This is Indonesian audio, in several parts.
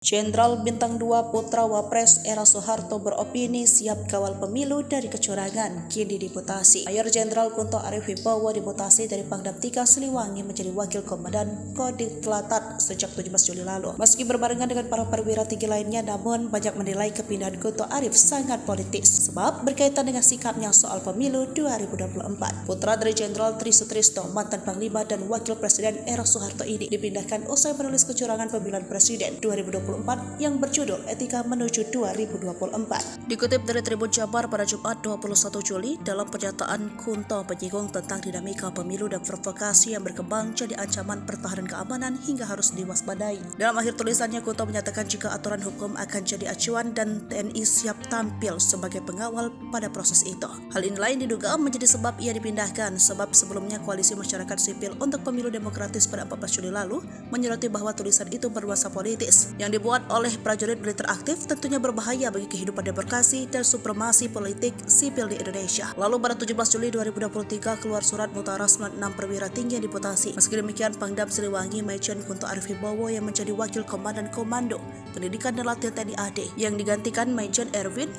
Jenderal Bintang 2 Putra Wapres Era Soeharto beropini siap kawal pemilu dari kecurangan, kini diputasi. Mayor Jenderal Kunto Arif Wibowo diputasi dari Pangdam 3 Siliwangi menjadi Wakil Komandan Kodim Telatat sejak 17 Juli lalu. Meski berbarengan dengan para perwira tinggi lainnya, namun banyak menilai kepindahan Kunto Arif sangat politis, sebab berkaitan dengan sikapnya soal pemilu 2024. Putra dari Jenderal Tri Sutrisno, mantan Panglima dan Wakil Presiden Era Soeharto ini dipindahkan usai menulis kecurangan pemilihan presiden 2024 yang berjudul Etika Menuju 2024. Dikutip dari Tribun Jabar pada Jumat 21 Juli, dalam pernyataan Kunto menyinggung tentang dinamika pemilu dan provokasi yang berkembang jadi ancaman pertahanan keamanan hingga harus diwaspadai. Dalam akhir tulisannya, Kunto menyatakan jika aturan hukum akan jadi acuan dan TNI siap tampil sebagai pengawal pada proses itu. Hal ini lain diduga menjadi sebab ia dipindahkan, sebab sebelumnya Koalisi Masyarakat Sipil untuk Pemilu Demokratis pada 14 Juli lalu menyoroti bahwa tulisan itu bernuansa politis yang dibuat oleh prajurit militer aktif tentunya berbahaya bagi kehidupan demokrasi dan supremasi politik sipil di Indonesia. Lalu pada 17 Juli 2023 keluar surat mutara 96 perwira tinggi yang diputasi. Meski demikian, Pangdam Siliwangi Majen Kunto Arif Wibowo yang menjadi Wakil Komandan Komando Pendidikan dan Latihan TNI AD yang digantikan Majen Erwin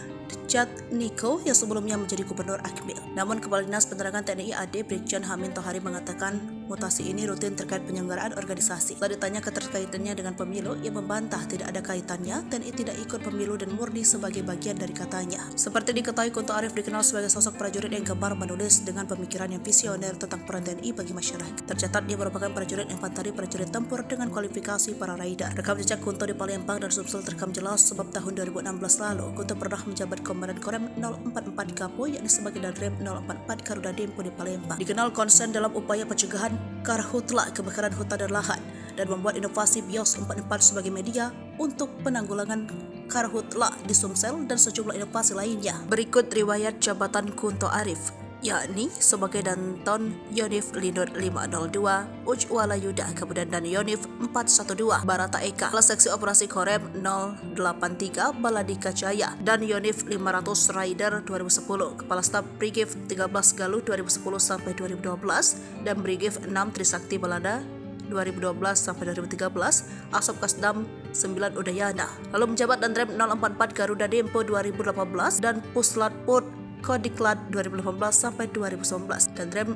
Niko yang sebelumnya menjadi Gubernur Akmil. Namun Kepala Dinas Penerangan TNI AD Brigjen Hamin Tohari mengatakan mutasi ini rutin terkait penyelenggaraan organisasi. Setelah ditanya keterkaitannya dengan pemilu, ia membantah tidak ada kaitannya, TNI tidak ikut pemilu dan murni sebagai bagian dari katanya. Seperti diketahui, Kunto Arif dikenal sebagai sosok prajurit yang gemar menulis dengan pemikiran yang visioner tentang peran TNI bagi masyarakat. Tercatat dia merupakan prajurit infanteri prajurit tempur dengan kualifikasi para raidar. Rekam jejak Kunto di Palembang dan Sumsel terekam jelas sebab tahun 2016 lalu Kunto pernah menjabat Komandan Korem 044 Kapo, yakni sebagai Danrem 044 Garuda Dempo di Palembang. Dikenal konsen dalam upaya pencegahan karhutla kebakaran hutan dan lahan dan membuat inovasi BIOS 44 sebagai media untuk penanggulangan karhutla di Sumsel dan sejumlah inovasi lainnya. Berikut riwayat jabatan Kunto Arif, yakni sebagai Danton Yonif Linur 502 Ujwala Yuda, kemudian dan Yonif 412 Barata Eka, Kepala Seksi Operasi Korem 083 Baladika Jaya, dan Yonif 500 Raider 2010, Kepala Staf Brigif 13 Galuh 2010 sampai 2012 dan Brigif 6 Trisakti Balada 2012 sampai 2013, Asop Kasdam 9 Udayana. Lalu menjabat Danrem 044 Garuda Dempo 2018 dan Puslat Put Kodiklat 2018 sampai 2019 dan Rem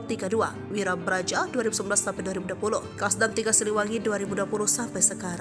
032 Wira Braja 2019 sampai 2020, Kasdam 3 Siliwangi 2020 sampai sekarang.